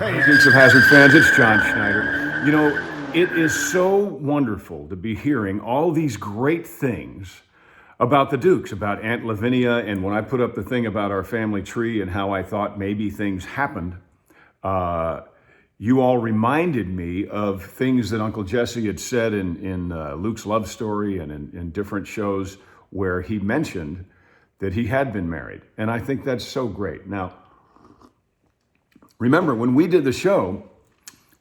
Hey, Dukes of Hazzard fans, it's John Schneider. You know, it is so wonderful to be hearing all these great things about the Dukes, about Aunt Lavinia, and when I put up the thing about our family tree and how I thought maybe things happened, you all reminded me of things that Uncle Jesse had said in Luke's Love Story and in different shows where he mentioned that he had been married. And I think that's so great. Now, remember, when we did the show,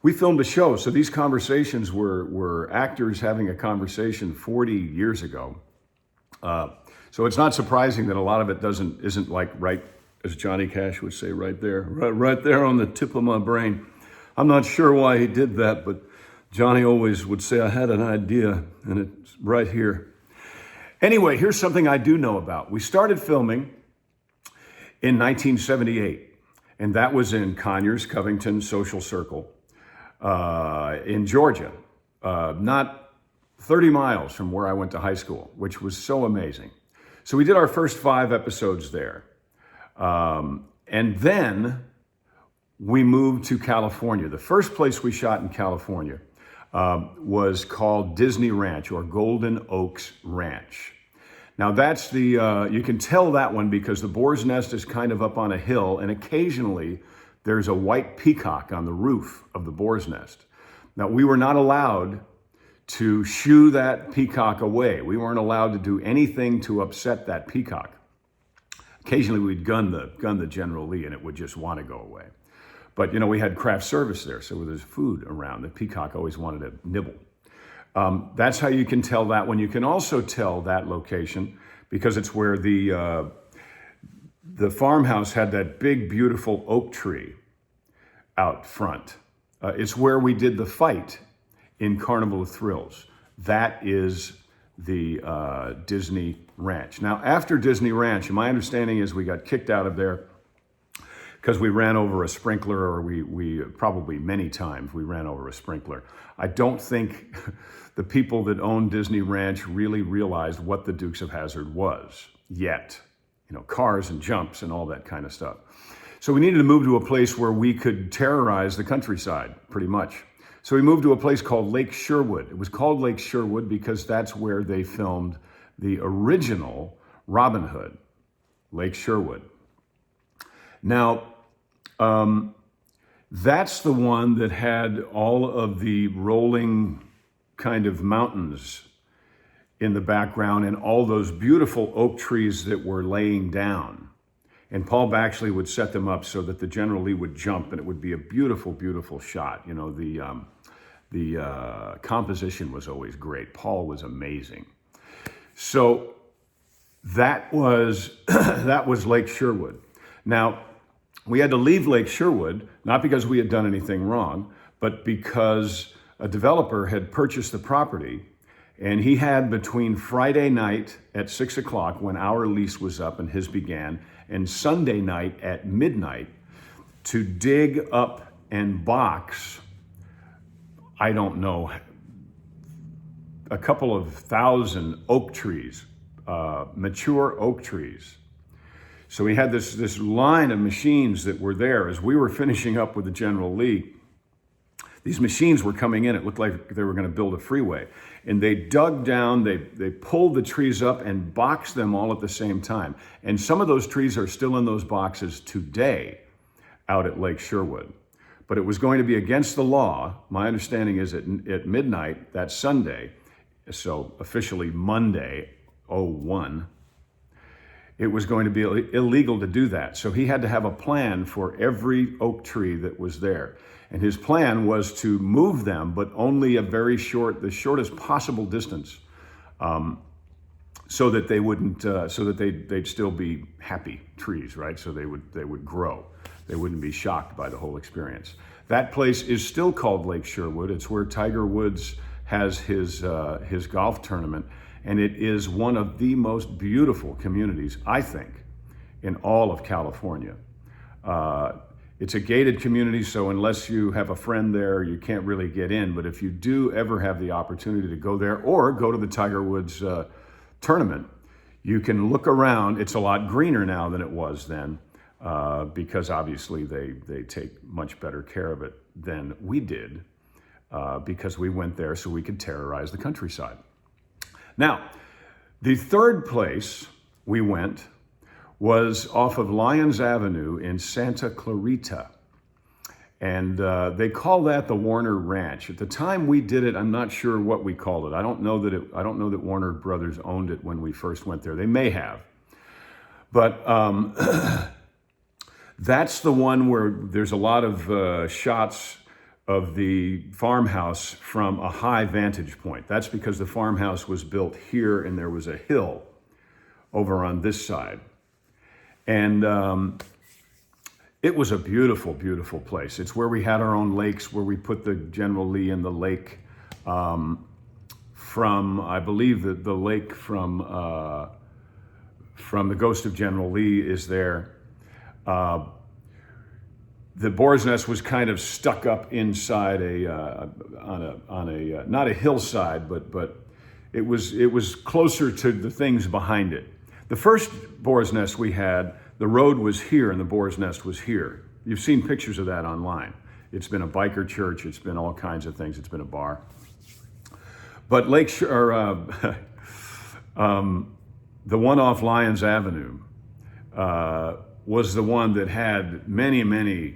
we filmed a show. So these conversations were actors having a conversation 40 years ago. So it's not surprising that a lot of it isn't like right, as Johnny Cash would say, right there on the tip of my brain. I'm not sure why he did that, but Johnny always would say, I had an idea, and it's right here. Anyway, here's something I do know about. We started filming in 1978, and that was in Conyers, Covington Social Circle in Georgia, not 30 miles from where I went to high school, which was so amazing. So we did our first 5 episodes there. And then we moved to California. The first place we shot in California was called Disney Ranch, or Golden Oaks Ranch. Now that's you can tell that one because the Boars Nest is kind of up on a hill, and occasionally there's a white peacock on the roof of the Boars Nest. Now we were not allowed to shoo that peacock away. We weren't allowed to do anything to upset that peacock. Occasionally we'd gun the General Lee and it would just want to go away. But you know, we had craft service there, so there's food around. The peacock always wanted to nibble. That's how you can tell that one. You can also tell that location because it's where the farmhouse had that big, beautiful oak tree out front. It's where we did the fight in Carnival of Thrills. That is the Disney Ranch. Now, after Disney Ranch, my understanding is we got kicked out of there because we ran over a sprinkler, or we probably many times we ran over a sprinkler. I don't think the people that owned Disney Ranch really realized what the Dukes of Hazzard was yet. You know, cars and jumps and all that kind of stuff. So we needed to move to a place where we could terrorize the countryside, pretty much. So we moved to a place called Lake Sherwood. It was called Lake Sherwood because that's where they filmed the original Robin Hood, Lake Sherwood. Now, that's the one that had all of the rolling kind of mountains in the background and all those beautiful oak trees that were laying down. And Paul Baxley would set them up so that the General Lee would jump and it would be a beautiful, beautiful shot. You know, the composition was always great. Paul was amazing. So that was that was Lake Sherwood. Now, we had to leave Lake Sherwood, not because we had done anything wrong, but because a developer had purchased the property, and he had between Friday night at 6 o'clock when our lease was up and his began, and Sunday night at midnight to dig up and box, I don't know, a couple of thousand oak trees, mature oak trees. So we had this line of machines that were there as we were finishing up with the General Lee. These machines were coming in. It looked like they were going to build a freeway. And they dug down, they pulled the trees up and boxed them all at the same time. And some of those trees are still in those boxes today out at Lake Sherwood. But it was going to be against the law. My understanding is at midnight that Sunday, so officially Monday, 01, it was going to be illegal to do that. So he had to have a plan for every oak tree that was there. And his plan was to move them, but only the shortest possible distance, so that they wouldn't, so that they'd still be happy trees, right? So they would grow. They wouldn't be shocked by the whole experience. That place is still called Lake Sherwood. It's where Tiger Woods has his golf tournament. And it is one of the most beautiful communities, I think, in all of California. It's a gated community, so unless you have a friend there, you can't really get in. But if you do ever have the opportunity to go there or go to the Tiger Woods tournament, you can look around. It's a lot greener now than it was then. because obviously they take much better care of it than we did, because we went there so we could terrorize the countryside. Now, the third place we went was off of Lyons Avenue in Santa Clarita. And they call that the Warner Ranch. At the time we did it, I'm not sure what we called it. I don't know that Warner Brothers owned it when we first went there. They may have. But that's the one where there's a lot of shots of the farmhouse from a high vantage point. That's because the farmhouse was built here and there was a hill over on this side. And it was a beautiful, beautiful place. It's where we had our own lakes, where we put the General Lee in the lake from, I believe that the lake from the Ghost of General Lee is there. The Boars Nest was kind of stuck up inside on a not a hillside, but it was closer to the things behind it. The first Boars Nest we had, the road was here and the Boars Nest was here. You've seen pictures of that online. It's been a biker church. It's been all kinds of things. It's been a bar. But the one off Lyons Avenue was the one that had many,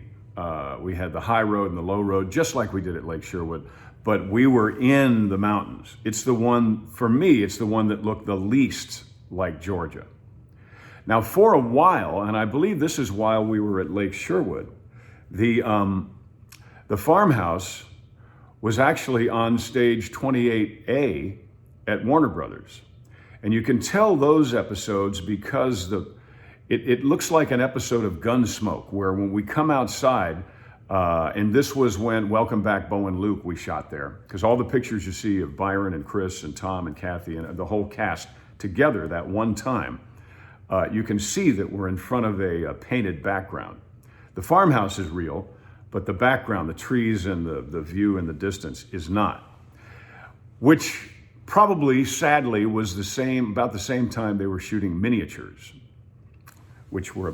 we had the high road and the low road, just like we did at Lake Sherwood, but we were in the mountains. It's the one, for me, it's the one that looked the least like Georgia. Now, for a while, and I believe this is while we were at Lake Sherwood, the farmhouse was actually on stage 28A at Warner Brothers. And you can tell those episodes because it looks like an episode of Gunsmoke, where when we come outside, and this was when Welcome Back, Bo and Luke, we shot there, because all the pictures you see of Byron and Chris and Tom and Kathy and the whole cast together that one time, you can see that we're in front of a painted background. The farmhouse is real, but the background, the trees and the view in the distance is not. Which probably, sadly, was about the same time they were shooting miniatures, which were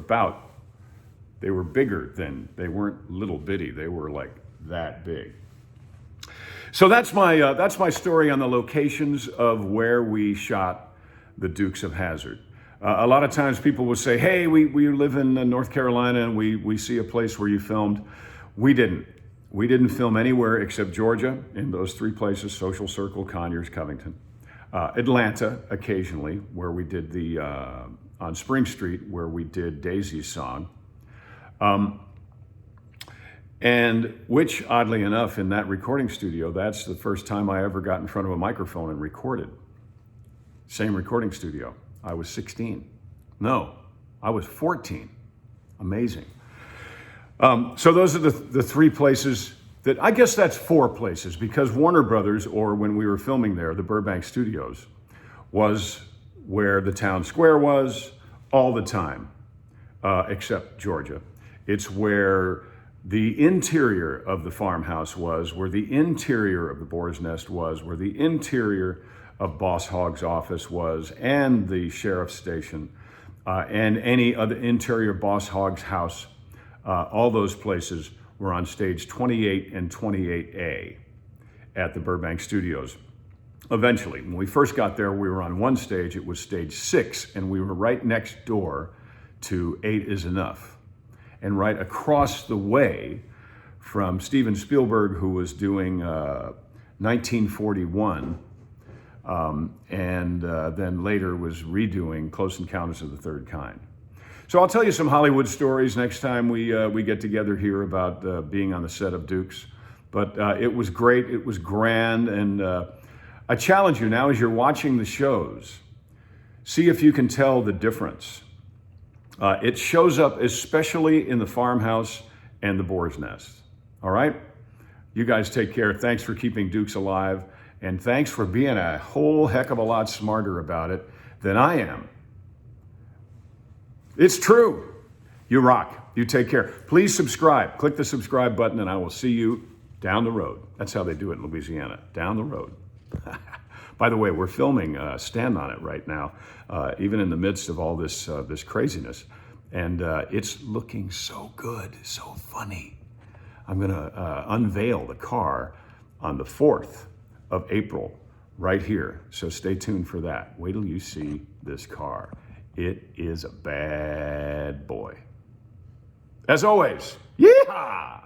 they were bigger than, they weren't little bitty, they were like that big. So that's my story on the locations of where we shot the Dukes of Hazzard. A lot of times people will say, hey, we live in North Carolina and we see a place where you filmed. We didn't. We didn't film anywhere except Georgia, in those three places: Social Circle, Conyers, Covington. Atlanta, occasionally, where we did on Spring Street, where we did Daisy's song. And which, oddly enough, in that recording studio, that's the first time I ever got in front of a microphone and recorded. Same recording studio. I was 16. No, I was 14. Amazing. So those are the three places that, I guess that's four places, because Warner Brothers, or when we were filming there, the Burbank Studios, was where the town square was all the time, except Georgia. It's where the interior of the farmhouse was, where the interior of the Boars Nest was, where the interior of Boss Hogg's office was, and the sheriff's station, and any other interior Boss Hogg's house. All those places were on stage 28 and 28A at the Burbank Studios. Eventually, when we first got there, we were on one stage. It was stage 6, and we were right next door to 8 is Enough. And right across the way from Steven Spielberg, who was doing 1941, and then later was redoing Close Encounters of the Third Kind. So I'll tell you some Hollywood stories next time we get together here about being on the set of Dukes. But it was great, it was grand, and I challenge you now as you're watching the shows, see if you can tell the difference. It shows up especially in the farmhouse and the Boars Nest. All right? You guys take care. Thanks for keeping Dukes alive. And thanks for being a whole heck of a lot smarter about it than I am. It's true. You rock. You take care. Please subscribe. Click the subscribe button and I will see you down the road. That's how they do it in Louisiana. Down the road. By the way, we're filming Stand On It right now, even in the midst of all this craziness. And it's looking so good, so funny. I'm gonna unveil the car on the 4th of April right here. So stay tuned for that. Wait till you see this car. It is a bad boy. As always, yeehaw!